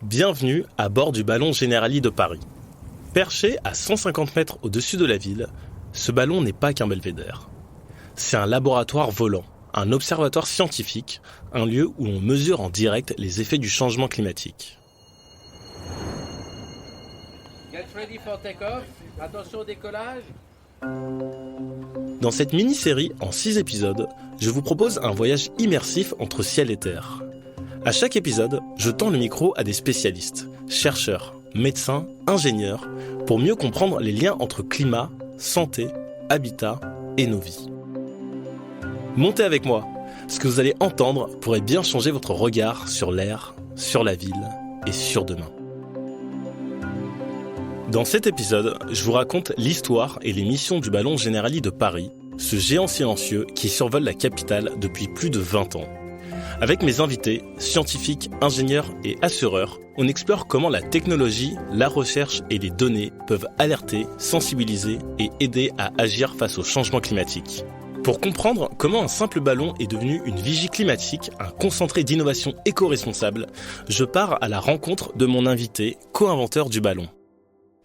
Bienvenue à bord du ballon Generali de Paris. Perché à 150 mètres au-dessus de la ville, ce ballon n'est pas qu'un belvédère. C'est un laboratoire volant, un observatoire scientifique, un lieu où on mesure en direct les effets du changement climatique. Get ready for take-off. Attention au décollage. Dans cette mini-série en 6 épisodes, je vous propose un voyage immersif entre ciel et terre. À chaque épisode, je tends le micro à des spécialistes, chercheurs, médecins, ingénieurs, pour mieux comprendre les liens entre climat, santé, habitat et nos vies. Montez avec moi, ce que vous allez entendre pourrait bien changer votre regard sur l'air, sur la ville et sur demain. Dans cet épisode, je vous raconte l'histoire et les missions du ballon Generali de Paris, ce géant silencieux qui survole la capitale depuis plus de 20 ans. Avec mes invités, scientifiques, ingénieurs et assureurs, on explore comment la technologie, la recherche et les données peuvent alerter, sensibiliser et aider à agir face au changement climatique. Pour comprendre comment un simple ballon est devenu une vigie climatique, un concentré d'innovation éco-responsable, je pars à la rencontre de mon invité, co-inventeur du ballon.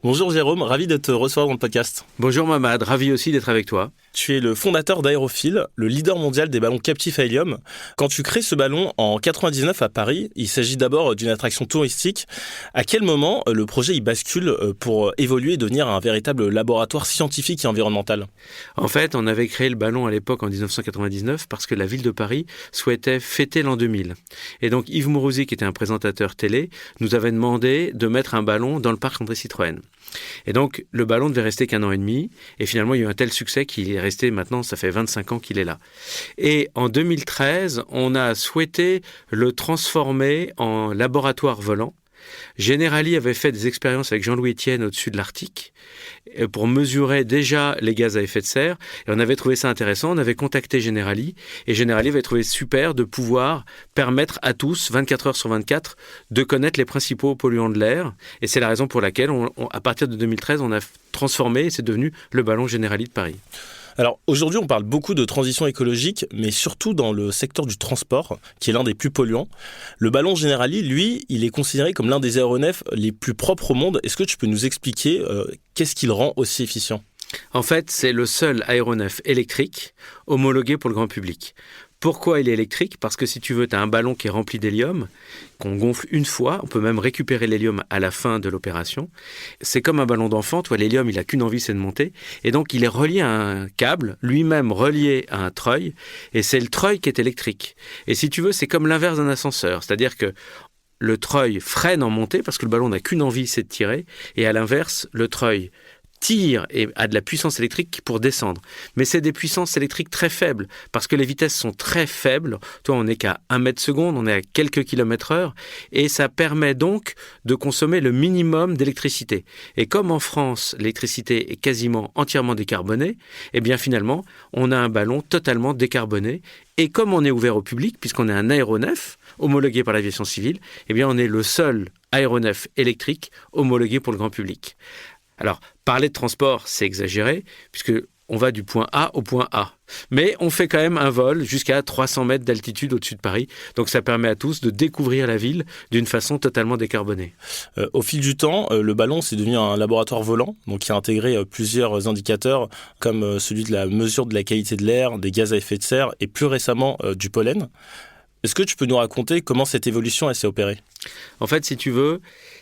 Bonjour Jérôme, ravi de te recevoir dans le podcast. Bonjour Mamad, ravi aussi d'être avec toi. Tu es le fondateur d'Aérophile, le leader mondial des ballons captifs à hélium. Quand tu crées ce ballon en 99 à Paris, il s'agit d'abord d'une attraction touristique. À quel moment le projet y bascule pour évoluer et devenir un véritable laboratoire scientifique et environnemental ? En fait, on avait créé le ballon à l'époque en 1999 parce que la ville de Paris souhaitait fêter l'an 2000. Et donc Yves Mourouzi, qui était un présentateur télé, nous avait demandé de mettre un ballon dans le parc André Citroën. Et donc, le ballon devait rester qu'un an et demi. Et finalement, il y a eu un tel succès qu'il est resté maintenant, ça fait 25 ans qu'il est là. Et en 2013, on a souhaité le transformer en laboratoire volant. Generali avait fait des expériences avec Jean-Louis Etienne au-dessus de l'Arctique pour mesurer déjà les gaz à effet de serre. Et on avait trouvé ça intéressant. On avait contacté Generali et Generali avait trouvé super de pouvoir permettre à tous, 24 heures sur 24, de connaître les principaux polluants de l'air. Et c'est la raison pour laquelle, à partir de 2013, on a transformé et c'est devenu le ballon Generali de Paris. Alors aujourd'hui, on parle beaucoup de transition écologique, mais surtout dans le secteur du transport, qui est l'un des plus polluants. Le ballon Generali, lui, il est considéré comme l'un des aéronefs les plus propres au monde. Est-ce que tu peux nous expliquer qu'est-ce qui le rend aussi efficient ? En fait, c'est le seul aéronef électrique homologué pour le grand public. Pourquoi il est électrique ? Parce que si tu veux, tu as un ballon qui est rempli d'hélium, qu'on gonfle une fois, on peut même récupérer l'hélium à la fin de l'opération. C'est comme un ballon d'enfant, toi l'hélium il n'a qu'une envie, c'est de monter, et donc il est relié à un câble, lui-même relié à un treuil, et c'est le treuil qui est électrique. Et si tu veux, c'est comme l'inverse d'un ascenseur, c'est-à-dire que le treuil freine en montée, parce que le ballon n'a qu'une envie, c'est de tirer, et à l'inverse, le treuil tire et a de la puissance électrique pour descendre. Mais c'est des puissances électriques très faibles, parce que les vitesses sont très faibles. Toi, on n'est qu'à 1 mètre seconde, on est à quelques kilomètres heure, et ça permet donc de consommer le minimum d'électricité. Et comme en France, l'électricité est quasiment entièrement décarbonée, eh bien finalement, on a un ballon totalement décarboné. Et comme on est ouvert au public, puisqu'on est un aéronef homologué par l'aviation civile, eh bien on est le seul aéronef électrique homologué pour le grand public. Alors, parler de transport, c'est exagéré, puisque on va du point A au point A. Mais on fait quand même un vol jusqu'à 300 mètres d'altitude au-dessus de Paris. Donc ça permet à tous de découvrir la ville d'une façon totalement décarbonée. Au fil du temps, le ballon, c'est devenu un laboratoire volant, donc qui a intégré plusieurs indicateurs, comme celui de la mesure de la qualité de l'air, des gaz à effet de serre et plus récemment du pollen. Est-ce que tu peux nous raconter comment cette évolution elle s'est opérée ? En fait, si tu veux,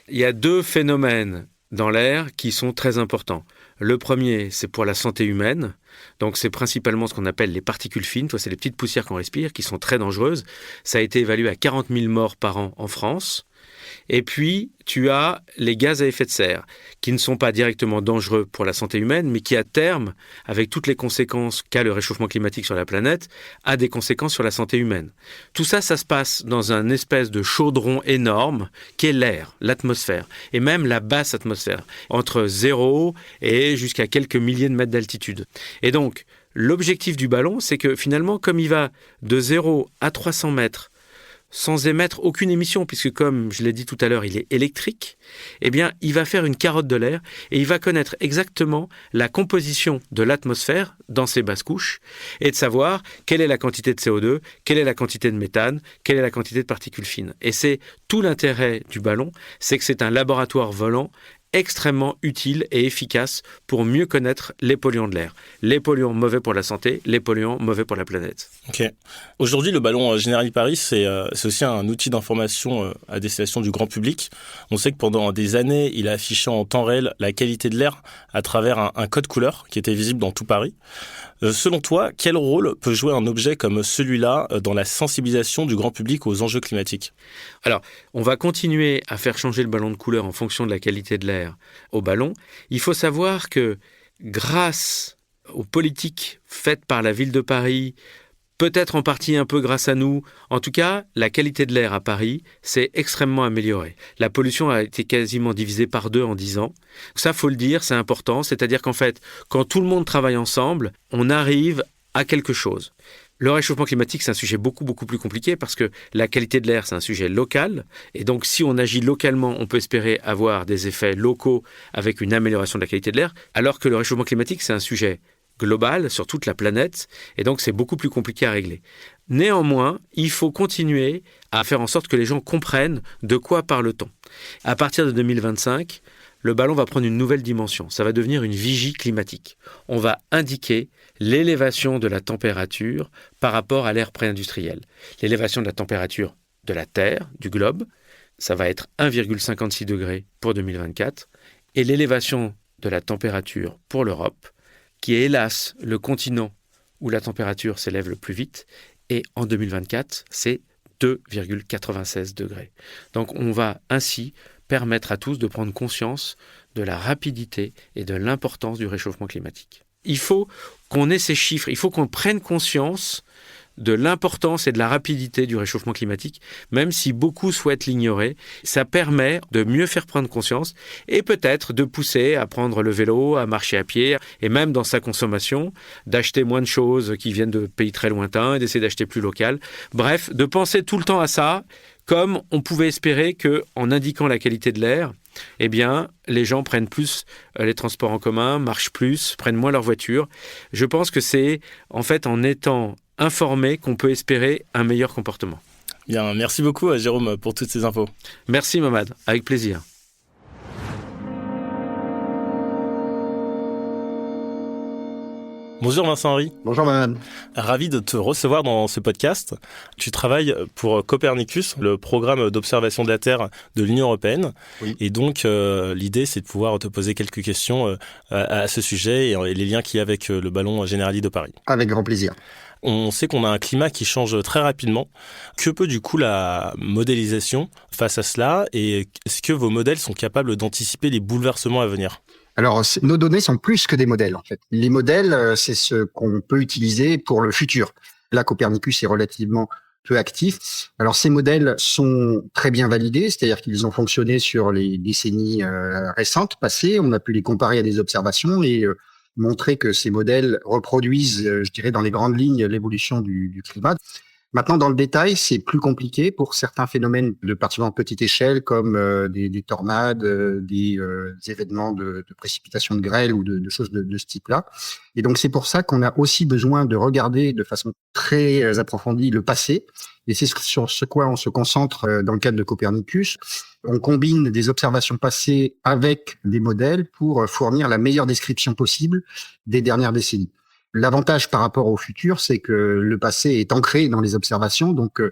il y a 2 phénomènes dans l'air qui sont très importants. Le premier, c'est pour la santé humaine. Donc, c'est principalement ce qu'on appelle les particules fines. C'est les petites poussières qu'on respire qui sont très dangereuses. Ça a été évalué à 40 000 morts par an en France. Et puis, tu as les gaz à effet de serre, qui ne sont pas directement dangereux pour la santé humaine, mais qui, à terme, avec toutes les conséquences qu'a le réchauffement climatique sur la planète, a des conséquences sur la santé humaine. Tout ça, ça se passe dans un espèce de chaudron énorme, qui est l'air, l'atmosphère, et même la basse atmosphère, entre 0 et jusqu'à quelques milliers de mètres d'altitude. Et donc, l'objectif du ballon, c'est que finalement, comme il va de 0 à 300 mètres, sans émettre aucune émission, puisque comme je l'ai dit tout à l'heure, il est électrique, eh bien, il va faire une carotte de l'air et il va connaître exactement la composition de l'atmosphère dans ses basses couches et de savoir quelle est la quantité de CO2, quelle est la quantité de méthane, quelle est la quantité de particules fines. Et c'est tout l'intérêt du ballon, c'est que c'est un laboratoire volant extrêmement utile et efficace pour mieux connaître les polluants de l'air. Les polluants mauvais pour la santé, les polluants mauvais pour la planète. Ok. Aujourd'hui, le ballon Generali Paris, c'est aussi un outil d'information à destination du grand public. On sait que pendant des années, il a affiché en temps réel la qualité de l'air à travers un code couleur qui était visible dans tout Paris. Selon toi, quel rôle peut jouer un objet comme celui-là dans la sensibilisation du grand public aux enjeux climatiques ? Alors, on va continuer à faire changer le ballon de couleur en fonction de la qualité de l'air au ballon. Il faut savoir que grâce aux politiques faites par la ville de Paris, peut-être en partie un peu grâce à nous, en tout cas, la qualité de l'air à Paris s'est extrêmement améliorée. La pollution a été quasiment divisée par 2 en 10 ans. Ça, faut le dire, c'est important. C'est-à-dire qu'en fait, quand tout le monde travaille ensemble, on arrive à quelque chose. Le réchauffement climatique, c'est un sujet beaucoup plus compliqué parce que la qualité de l'air, c'est un sujet local. Et donc, si on agit localement, on peut espérer avoir des effets locaux avec une amélioration de la qualité de l'air, alors que le réchauffement climatique, c'est un sujet global sur toute la planète, et donc c'est beaucoup plus compliqué à régler. Néanmoins, il faut continuer à faire en sorte que les gens comprennent de quoi parle-t-on. À partir de 2025, le ballon va prendre une nouvelle dimension. Ça va devenir une vigie climatique. On va indiquer l'élévation de la température par rapport à l'ère pré-industrielle. L'élévation de la température de la Terre, du globe, ça va être 1,56 degrés pour 2024, et l'élévation de la température pour l'Europe, qui est hélas le continent où la température s'élève le plus vite, et en 2024, c'est 2,96 degrés. Donc on va ainsi permettre à tous de prendre conscience de la rapidité et de l'importance du réchauffement climatique. Il faut qu'on ait ces chiffres, il faut qu'on prenne conscience de l'importance et de la rapidité du réchauffement climatique, même si beaucoup souhaitent l'ignorer. Ça permet de mieux faire prendre conscience et peut-être de pousser à prendre le vélo, à marcher à pied, et même dans sa consommation, d'acheter moins de choses qui viennent de pays très lointains et d'essayer d'acheter plus local. Bref, de penser tout le temps à ça, comme on pouvait espérer qu'en indiquant la qualité de l'air, eh bien, les gens prennent plus les transports en commun, marchent plus, prennent moins leur voiture. Je pense que c'est en fait en étant informé qu'on peut espérer un meilleur comportement. Bien, merci beaucoup Jérôme pour toutes ces infos. Merci Mamad, avec plaisir. Bonjour Vincent-Henri. Bonjour Mamad. Ravi de te recevoir dans ce podcast. Tu travailles pour Copernicus, le programme d'observation de la Terre de l'Union européenne. Oui. Et donc, l'idée, c'est de pouvoir te poser quelques questions à ce sujet et les liens qu'il y a avec le ballon Generali de Paris. Avec grand plaisir. On sait qu'on a un climat qui change très rapidement. Que peut du coup la modélisation face à cela et est-ce que vos modèles sont capables d'anticiper les bouleversements à venir ? Alors, nos données sont plus que des modèles, en fait. Les modèles, c'est ce qu'on peut utiliser pour le futur. Là, Copernicus est relativement peu actif. Alors, ces modèles sont très bien validés, c'est-à-dire qu'ils ont fonctionné sur les décennies récentes, passées. On a pu les comparer à des observations et montrer que ces modèles reproduisent, je dirais, dans les grandes lignes, l'évolution du climat. Maintenant, dans le détail, c'est plus compliqué pour certains phénomènes de particulièrement petite échelle, comme des tornades, des événements de précipitation de grêle ou de choses de ce type-là. Et donc, c'est pour ça qu'on a aussi besoin de regarder de façon très approfondie le passé. Et c'est sur ce quoi on se concentre dans le cadre de Copernicus. On combine des observations passées avec des modèles pour fournir la meilleure description possible des dernières décennies. L'avantage par rapport au futur, c'est que le passé est ancré dans les observations, donc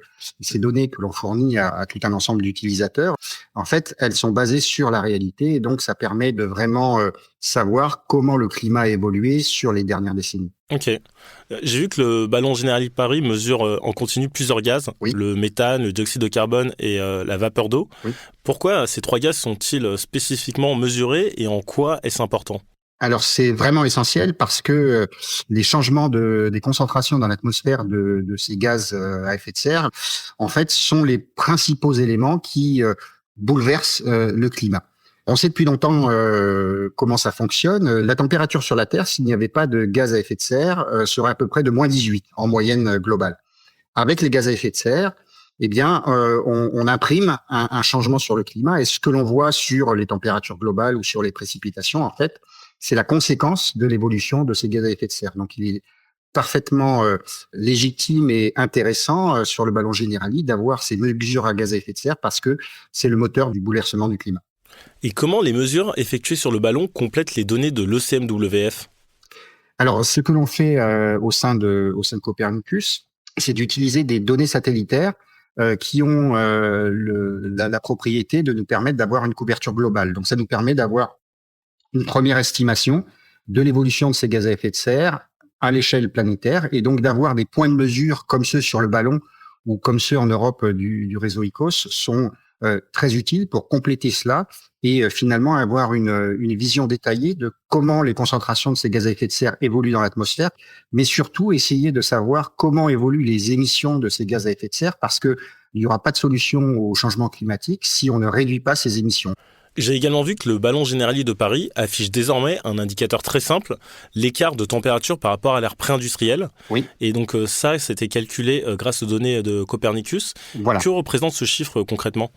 ces données que l'on fournit à tout un ensemble d'utilisateurs, en fait, elles sont basées sur la réalité, et donc ça permet de vraiment savoir comment le climat a évolué sur les dernières décennies. Ok. J'ai vu que le ballon Generali Paris mesure en continu plusieurs gaz, Oui. Le méthane, le dioxyde de carbone et la vapeur d'eau. Oui. Pourquoi ces 3 gaz sont-ils spécifiquement mesurés et en quoi est-ce important ? Alors c'est vraiment essentiel parce que les changements des concentrations dans l'atmosphère de ces gaz à effet de serre, en fait, sont les principaux éléments qui bouleversent le climat. On sait depuis longtemps comment ça fonctionne. La température sur la Terre, s'il n'y avait pas de gaz à effet de serre, serait à peu près de -18 en moyenne globale. Avec les gaz à effet de serre, on imprime un changement sur le climat. Et ce que l'on voit sur les températures globales ou sur les précipitations, en fait, c'est la conséquence de l'évolution de ces gaz à effet de serre. Donc, il est parfaitement légitime et intéressant sur le ballon Generali d'avoir ces mesures à gaz à effet de serre parce que c'est le moteur du bouleversement du climat. Et comment les mesures effectuées sur le ballon complètent les données de l'ECMWF ? Alors, ce que l'on fait au sein de Copernicus, c'est d'utiliser des données satellitaires qui ont la propriété de nous permettre d'avoir une couverture globale. Donc, ça nous permet d'avoir une première estimation de l'évolution de ces gaz à effet de serre à l'échelle planétaire et donc d'avoir des points de mesure comme ceux sur le ballon ou comme ceux en Europe du réseau ICOS sont très utiles pour compléter cela et finalement avoir une vision détaillée de comment les concentrations de ces gaz à effet de serre évoluent dans l'atmosphère, mais surtout essayer de savoir comment évoluent les émissions de ces gaz à effet de serre parce que il n'y aura pas de solution au changement climatique si on ne réduit pas ces émissions. J'ai également vu que le ballon Generali de Paris affiche désormais un indicateur très simple, l'écart de température par rapport à l'ère pré-industrielle. Oui. Et donc ça, c'était calculé grâce aux données de Copernicus. Voilà. Que représente ce chiffre concrètement ?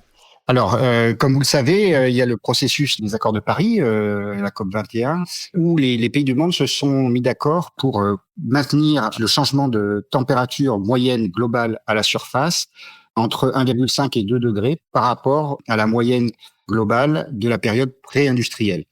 Alors, comme vous le savez, il y a le processus des accords de Paris, la COP21, où les pays du monde se sont mis d'accord pour maintenir le changement de température moyenne globale à la surface entre 1,5 et 2 degrés par rapport à la moyenne globale de la période pré-industrielle.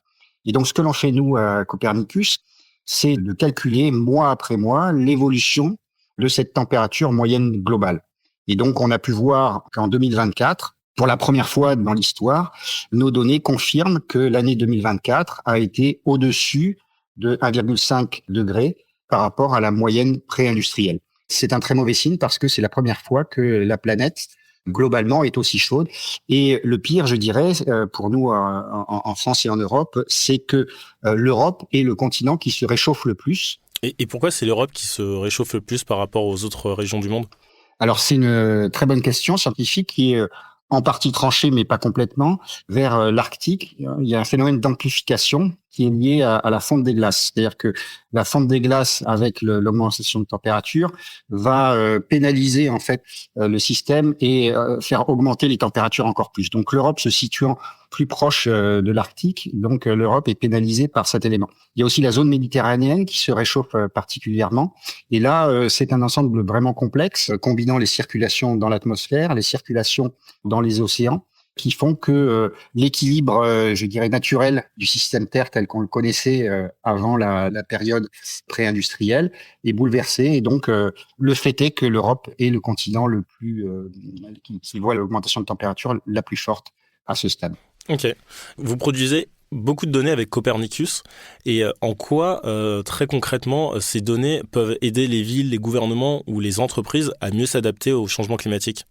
Et donc, ce que l'on fait, nous, à Copernicus, c'est de calculer mois après mois l'évolution de cette température moyenne globale. Et donc, on a pu voir qu'en 2024, pour la première fois dans l'histoire, nos données confirment que l'année 2024 a été au-dessus de 1,5 degré par rapport à la moyenne pré-industrielle. C'est un très mauvais signe parce que c'est la première fois que la planète, globalement, est aussi chaude. Et le pire, je dirais, pour nous en France et en Europe, c'est que l'Europe est le continent qui se réchauffe le plus. Et pourquoi c'est l'Europe qui se réchauffe le plus par rapport aux autres régions du monde ? Alors, c'est une très bonne question scientifique qui est en partie tranchée, mais pas complètement, vers l'Arctique. Il y a un phénomène d'amplification qui est lié à la fonte des glaces. C'est-à-dire que la fonte des glaces avec l'augmentation de température va pénaliser en fait le système et faire augmenter les températures encore plus. Donc l'Europe se situant plus proche de l'Arctique, donc l'Europe est pénalisée par cet élément. Il y a aussi la zone méditerranéenne qui se réchauffe particulièrement. Et là, c'est un ensemble vraiment complexe, combinant les circulations dans l'atmosphère, les circulations dans les océans, qui font que l'équilibre, je dirais, naturel du système Terre tel qu'on le connaissait avant la période pré-industrielle est bouleversé. Et donc, le fait est que l'Europe est le continent le plus qui voit l'augmentation de température la plus forte à ce stade. Ok. Vous produisez beaucoup de données avec Copernicus. Et en quoi, très concrètement, ces données peuvent aider les villes, les gouvernements ou les entreprises à mieux s'adapter au changement climatique ?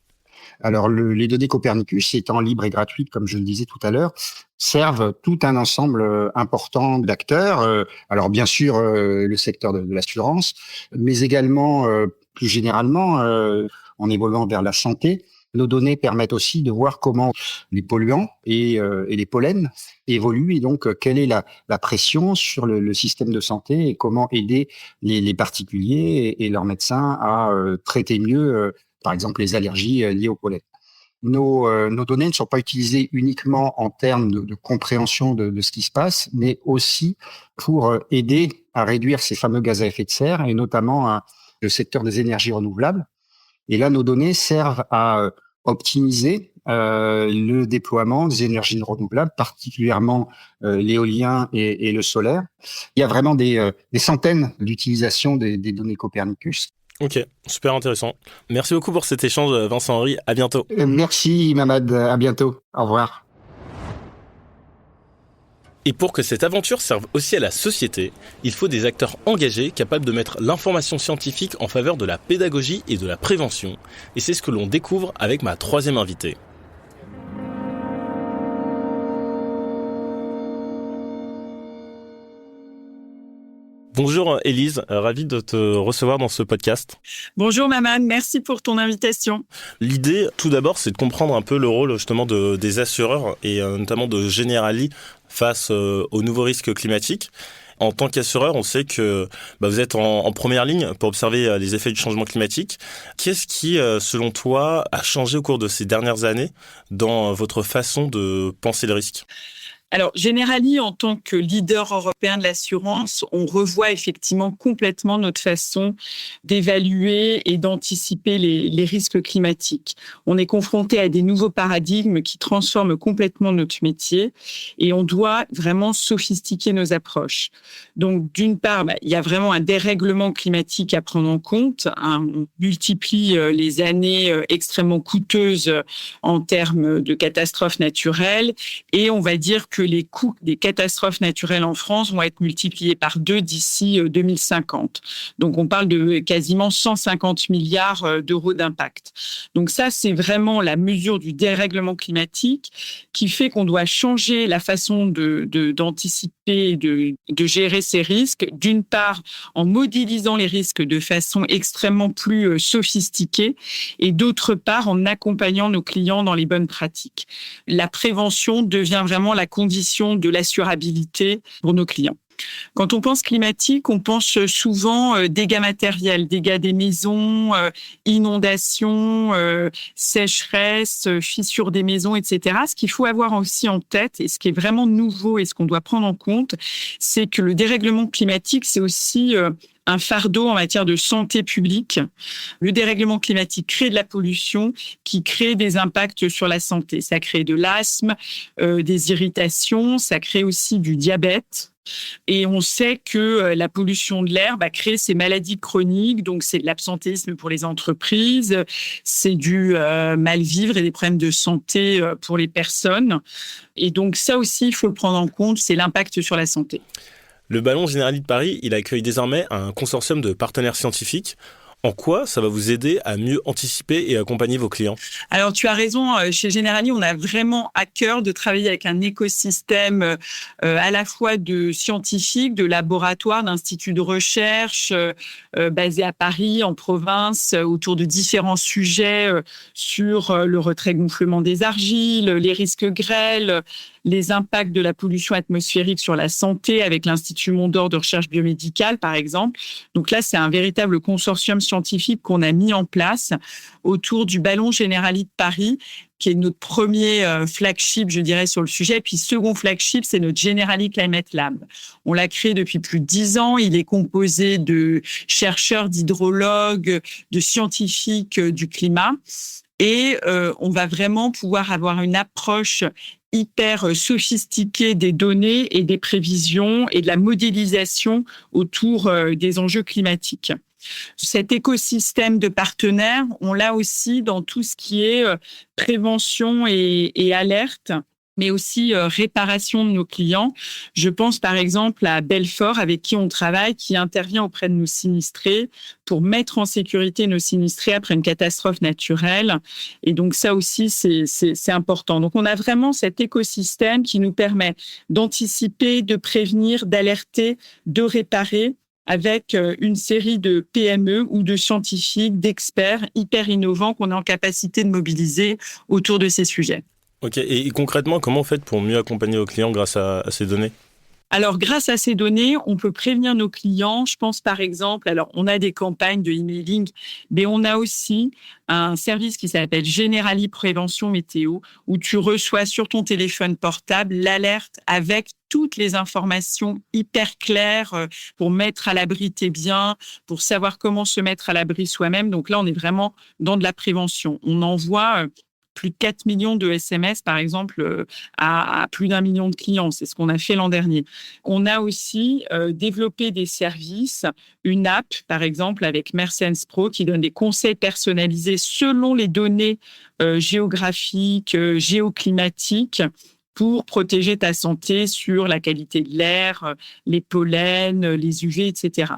Alors, les données Copernicus, étant libres et gratuites, comme je le disais tout à l'heure, servent tout un ensemble important d'acteurs. Alors, bien sûr, le secteur de l'assurance, mais également, plus généralement, en évoluant vers la santé. Nos données permettent aussi de voir comment les polluants et les pollens évoluent et donc quelle est la pression sur le système de santé et comment aider les particuliers et leurs médecins à traiter mieux par exemple les allergies liées au pollen. Nos données ne sont pas utilisées uniquement en termes de compréhension de ce qui se passe, mais aussi pour aider à réduire ces fameux gaz à effet de serre, et notamment le secteur des énergies renouvelables. Et là, nos données servent à optimiser le déploiement des énergies renouvelables, particulièrement l'éolien et le solaire. Il y a vraiment des centaines d'utilisations des données Copernicus. Ok, super intéressant. Merci beaucoup pour cet échange, Vincent-Henri. À bientôt. Merci, Mamad. À bientôt. Au revoir. Et pour que cette aventure serve aussi à la société, il faut des acteurs engagés capables de mettre l'information scientifique en faveur de la pédagogie et de la prévention. Et c'est ce que l'on découvre avec ma troisième invitée. Bonjour Élise, ravi de te recevoir dans ce podcast. Bonjour Mamad, merci pour ton invitation. L'idée, tout d'abord, c'est de comprendre un peu le rôle justement des assureurs et notamment de Generali face aux nouveaux risques climatiques. En tant qu'assureur, on sait que vous êtes en première ligne pour observer les effets du changement climatique. Qu'est-ce qui, selon toi, a changé au cours de ces dernières années dans votre façon de penser le risque ? Alors, Generali, en tant que leader européen de l'assurance, on revoit effectivement complètement notre façon d'évaluer et d'anticiper les risques climatiques. On est confronté à des nouveaux paradigmes qui transforment complètement notre métier et on doit vraiment sophistiquer nos approches. Donc, d'une part, il y a vraiment un dérèglement climatique à prendre en compte. On multiplie les années extrêmement coûteuses en termes de catastrophes naturelles et on va dire que les coûts des catastrophes naturelles en France vont être multipliés par 2 d'ici 2050. Donc, on parle de quasiment 150 milliards d'euros d'impact. Donc ça, c'est vraiment la mesure du dérèglement climatique qui fait qu'on doit changer la façon d'anticiper, de gérer ces risques. D'une part, en modélisant les risques de façon extrêmement plus sophistiquée et d'autre part, en accompagnant nos clients dans les bonnes pratiques. La prévention devient vraiment la condition de l'assurabilité pour nos clients. Quand on pense climatique, on pense souvent dégâts matériels, dégâts des maisons, inondations, sécheresse, fissures des maisons, etc. Ce qu'il faut avoir aussi en tête, et ce qui est vraiment nouveau et ce qu'on doit prendre en compte, c'est que le dérèglement climatique, c'est aussi un fardeau en matière de santé publique. Le dérèglement climatique crée de la pollution qui crée des impacts sur la santé. Ça crée de l'asthme, des irritations, ça crée aussi du diabète. Et on sait que la pollution de l'air crée ces maladies chroniques, donc c'est de l'absentéisme pour les entreprises, c'est du mal-vivre et des problèmes de santé pour les personnes. Et donc ça aussi, il faut le prendre en compte, c'est l'impact sur la santé. Le Ballon Generali de Paris, il accueille désormais un consortium de partenaires scientifiques. En quoi ça va vous aider à mieux anticiper et accompagner vos clients ? Alors, tu as raison. Chez Generali, on a vraiment à cœur de travailler avec un écosystème à la fois de scientifiques, de laboratoires, d'instituts de recherche basés à Paris, en province, autour de différents sujets sur le retrait-gonflement des argiles, les risques grêles, les impacts de la pollution atmosphérique sur la santé avec l'Institut Mondor de recherche biomédicale, par exemple. Donc là, c'est un véritable consortium scientifique qu'on a mis en place autour du Ballon Generali de Paris, qui est notre premier flagship, je dirais, sur le sujet. Puis, second flagship, c'est notre Generali Climate Lab. On l'a créé depuis plus de 10 ans. Il est composé de chercheurs, d'hydrologues, de scientifiques du climat. Et on va vraiment pouvoir avoir une approche hyper sophistiquée des données et des prévisions et de la modélisation autour des enjeux climatiques. Cet écosystème de partenaires, on l'a aussi dans tout ce qui est prévention et alerte, mais aussi réparation de nos clients. Je pense par exemple à Belfort, avec qui on travaille, qui intervient auprès de nos sinistrés pour mettre en sécurité nos sinistrés après une catastrophe naturelle. Et donc ça aussi, c'est important. Donc on a vraiment cet écosystème qui nous permet d'anticiper, de prévenir, d'alerter, de réparer, avec une série de PME ou de scientifiques, d'experts hyper innovants qu'on est en capacité de mobiliser autour de ces sujets. Ok, et concrètement, comment vous faites pour mieux accompagner vos clients grâce à ces données ? Alors, grâce à ces données, on peut prévenir nos clients. Je pense par exemple, alors on a des campagnes de emailing, mais on a aussi un service qui s'appelle Generali Prévention Météo, où tu reçois sur ton téléphone portable l'alerte avec toutes les informations hyper claires pour mettre à l'abri tes biens, pour savoir comment se mettre à l'abri soi-même. Donc là, on est vraiment dans de la prévention. On envoie plus de 4 millions de SMS, par exemple, à plus d'1 million de clients. C'est ce qu'on a fait l'an dernier. On a aussi développé des services, une app, par exemple, avec Mersense Pro, qui donne des conseils personnalisés selon les données géographiques, géoclimatiques, pour protéger ta santé sur la qualité de l'air, les pollens, les UV, etc.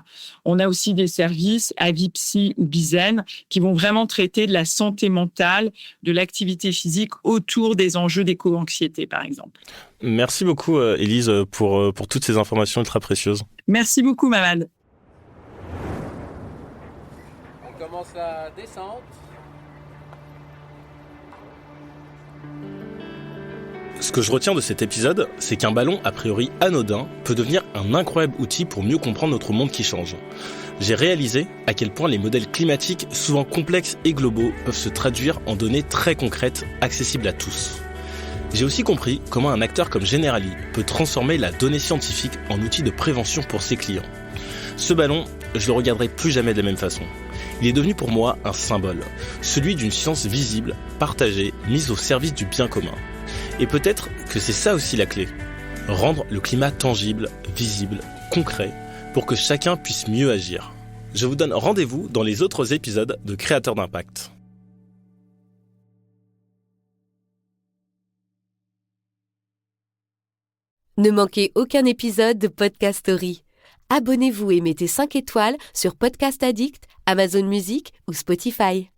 On a aussi des services, Avipsy ou Bizen, qui vont vraiment traiter de la santé mentale, de l'activité physique autour des enjeux d'éco-anxiété, par exemple. Merci beaucoup, Élise, pour toutes ces informations ultra précieuses. Merci beaucoup, Mamad. On commence la descente. Ce que je retiens de cet épisode, c'est qu'un ballon a priori anodin peut devenir un incroyable outil pour mieux comprendre notre monde qui change. J'ai réalisé à quel point les modèles climatiques, souvent complexes et globaux, peuvent se traduire en données très concrètes, accessibles à tous. J'ai aussi compris comment un acteur comme Generali peut transformer la donnée scientifique en outil de prévention pour ses clients. Ce ballon, je le regarderai plus jamais de la même façon. Il est devenu pour moi un symbole, celui d'une science visible, partagée, mise au service du bien commun. Et peut-être que c'est ça aussi la clé. Rendre le climat tangible, visible, concret, pour que chacun puisse mieux agir. Je vous donne rendez-vous dans les autres épisodes de Créateurs d'impact. Ne manquez aucun épisode de Podcast Story. Abonnez-vous et mettez 5 étoiles sur Podcast Addict, Amazon Music ou Spotify.